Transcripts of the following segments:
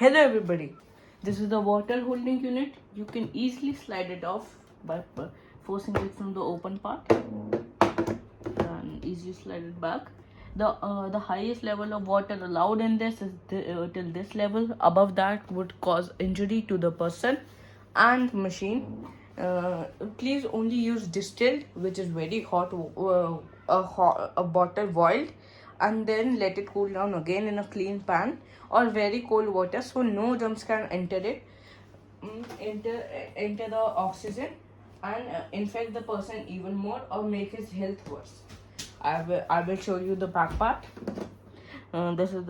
Hello everybody, this is the water holding unit. You can easily slide it off by forcing it from the open part and easily slide it back. The highest level of water allowed in this is till this level. Above that would cause injury to the person and machine. Please only use distilled, which is very hot, a bottle boiled, and then let it cool down again in a clean pan or very cold water so no germs can enter it. Enter the oxygen and infect the person even more or make his health worse. I will show you the back part. This is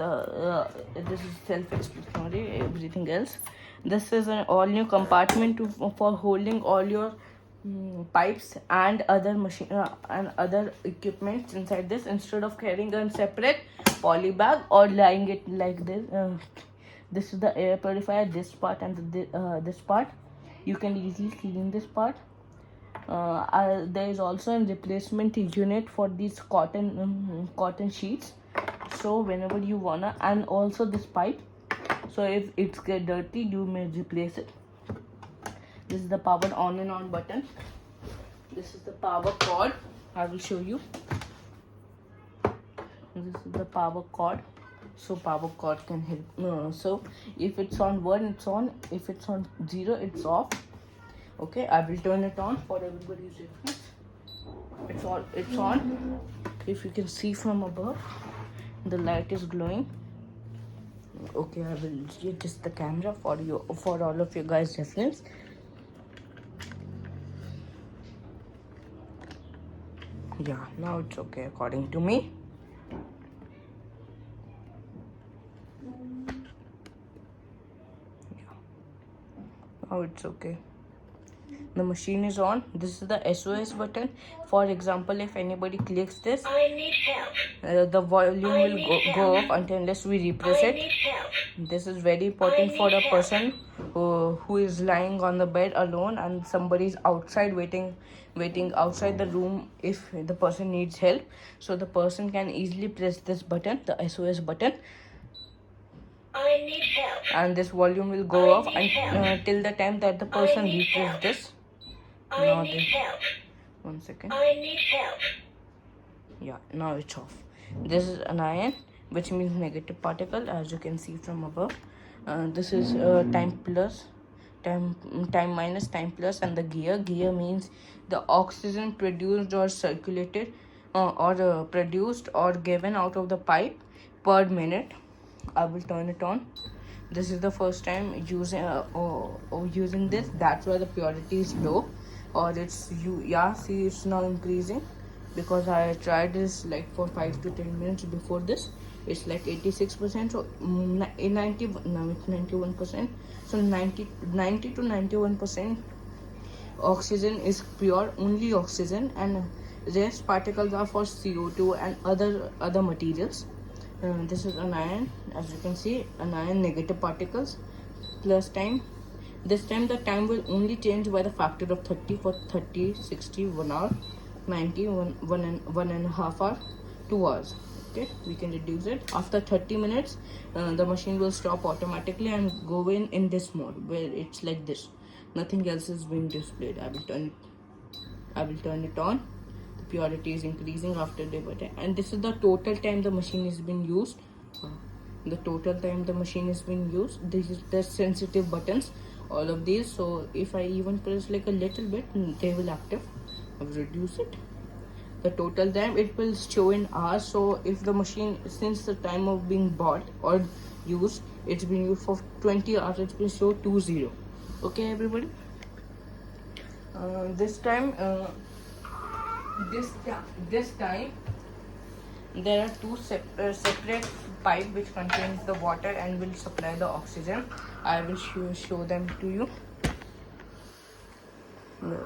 self-explanatory. Everything else. This is an all-new compartment for holding all your pipes and other machine and other equipment inside this. Instead of carrying a separate poly bag or lying it like this, this is the air purifier. This part and this part, you can easily clean this part. There is also a replacement unit for these cotton sheets, so whenever you wanna, and also this pipe, so if it's get dirty you may replace it. This is the power on and on button. This is the power cord. I will show you. This is the power cord. So power cord can help. So if it's on 1, it's on. If it's on 0, it's off. Okay, I will turn it on for everybody's reference. It's on. If you can see from above, the light is glowing. Okay, I will adjust the camera for all of you guys' reference. Yeah, now it's okay according to me. Yeah, now it's okay. The machine is on. This is the SOS button. For example, if anybody clicks this, I need help. The volume will go up unless we repress it. This is very important for a person who is lying on the bed alone and somebody is outside waiting outside the room if the person needs help. So the person can easily press this button, the SOS button. I need help. And this volume will go off till the time that the person represses this. I need help. 1 second. I need help. Yeah, now it's off. This is an ion, which means negative particle, as you can see from above. This is time minus, time plus, and the gear means the oxygen produced or circulated or produced or given out of the pipe per minute. I will turn it on. This is the first time using this. That's why the purity is low, or see, it's now increasing because I tried this like for 5 to 10 minutes before this. It's like 86%, so 91%. So 90 to 91% oxygen is pure, only oxygen, and rest particles are for CO2 and other materials. This is an ion, as you can see, an ion, negative particles, plus time. This time the time will only change by the factor of 30 for 30, 60, 1 hour, 90, one and a half hour, 2 hours. Okay, we can reduce it. After 30 minutes, the machine will stop automatically and go in this mode where it's like this. Nothing else is being displayed. I will turn it on. The purity is increasing after day by day, and this is the total time the machine is being used. The total time the machine is being used. This is the sensitive buttons, all of these. So if I even press like a little bit, they will active. I will reduce it. The total time it will show in hours. So if the machine, since the time of being bought or used, it's been used for 20 hours, it will show 20. Okay, everybody. This time there are two separate pipe which contains the water and will supply the oxygen. I will show them to you.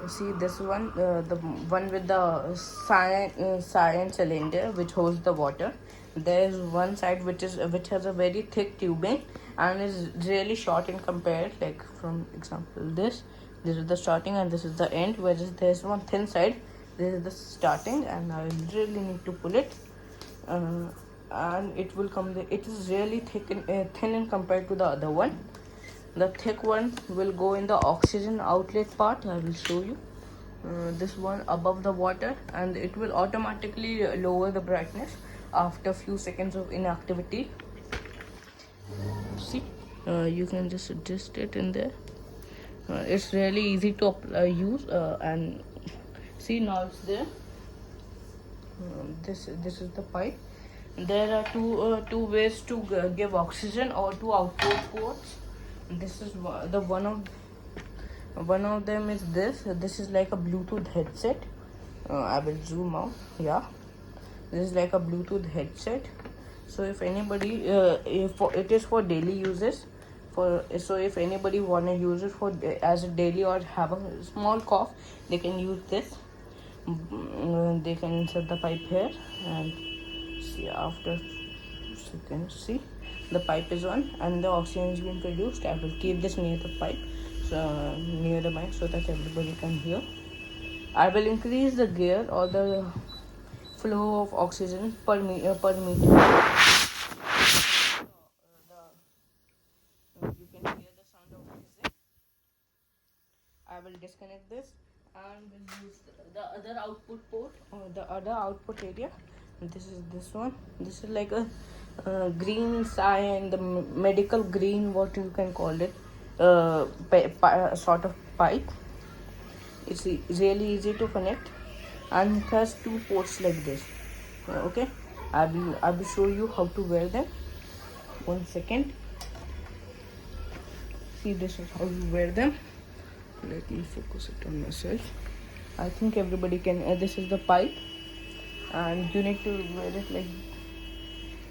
See this one, the one with the cyan cylinder which holds the water. There is one side which has a very thick tubing and is really short in compared, like from example this is the starting and this is the end, whereas there's one thin side. This is the starting and I really need to pull it. and it will come there. It is really thick and thin in compared to the other one. The thick one will go in the oxygen outlet part. I will show you. This one above the water, and it will automatically lower the brightness after few seconds of inactivity. See, you can just adjust it in there. It's really easy to use, and see, now it's there. This is the pipe. There are two ways to give oxygen, or two output ports. This is the one of them is this. This is like a Bluetooth headset. I will zoom out. Yeah, this is like a Bluetooth headset. So if anybody, if it is for daily uses, so if anybody wanna use it for as a daily or have a small cough, they can use this. They can insert the pipe here and see after seconds. See, the pipe is on and the oxygen is being produced. I will keep this near the pipe, so near the mic, so that everybody can hear. I will increase the gear or the flow of oxygen per meter. You can hear the sound of music. I will disconnect this and will use the other output port or the other output area. This is this one. This is like a green cyan, the medical green, what you can call it, sort of pipe. It's really easy to connect, and it has two ports like this. Okay, I will show you how to wear them. 1 second. See, this is how you wear them. Let me focus it on myself. I think everybody can. This is the pipe, and you need to wear it like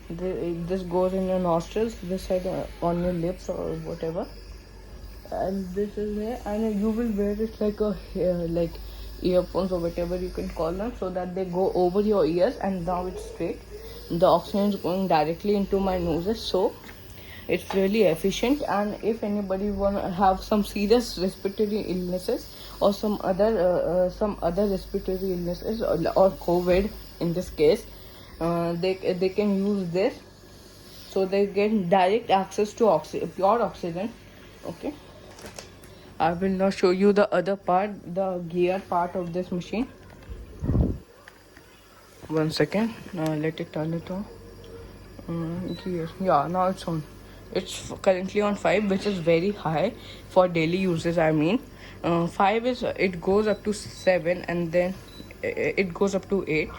this. Goes in your nostrils, this side on your lips or whatever, and this is there, and you will wear it like a like earphones or whatever you can call them, so that they go over your ears, and now it's straight. The oxygen is going directly into my noses, so it's really efficient. And if anybody want to have some serious respiratory illnesses or some other respiratory illnesses or COVID in this case, they can use this, so they get direct access to pure oxygen. Okay, I will now show you the other part, the gear part of this machine. 1 second. Let it turn it on. Gear. Yeah, now it's on. It's currently on 5, which is very high for daily uses. I mean, 5 is, it goes up to 7, and then it goes up to 8.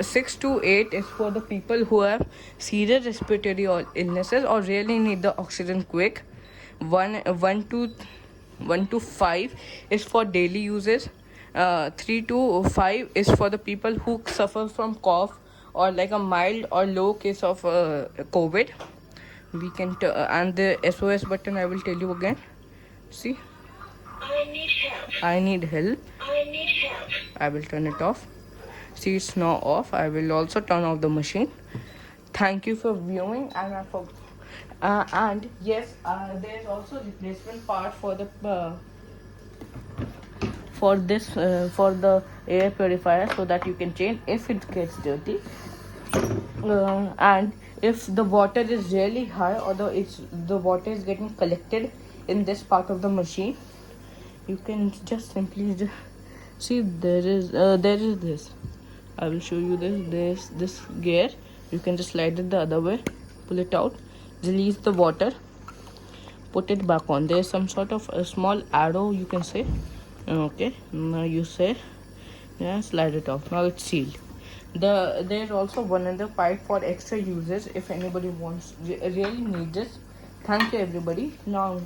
6 to 8 is for the people who have serious respiratory or illnesses or really need the oxygen quick. 1 to 5 is for daily uses. 3 to 5 is for the people who suffer from cough or like a mild or low case of COVID. We can and the SOS button, I will tell you again. See, I need help. I need help. I need help. I will turn it off. See, it's now off. I will also turn off the machine. Thank you for viewing, and yes, there's also replacement part for the for the air purifier, so that you can change if it gets dirty. And if the water is really high, or the water is getting collected in this part of the machine, you can just simply see there is this. I will show you this. There's this gear. You can just slide it the other way, pull it out, release the water, put it back on. There's some sort of a small arrow, you can say. Okay, now you say, yeah, slide it off. Now it's sealed. There's also one other pipe for extra uses if anybody really needs this. Thank you everybody. Now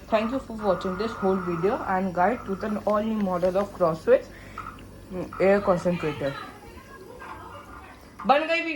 thank you for watching this whole video and guide to the all new model of Crossways air concentrator. बन गई भी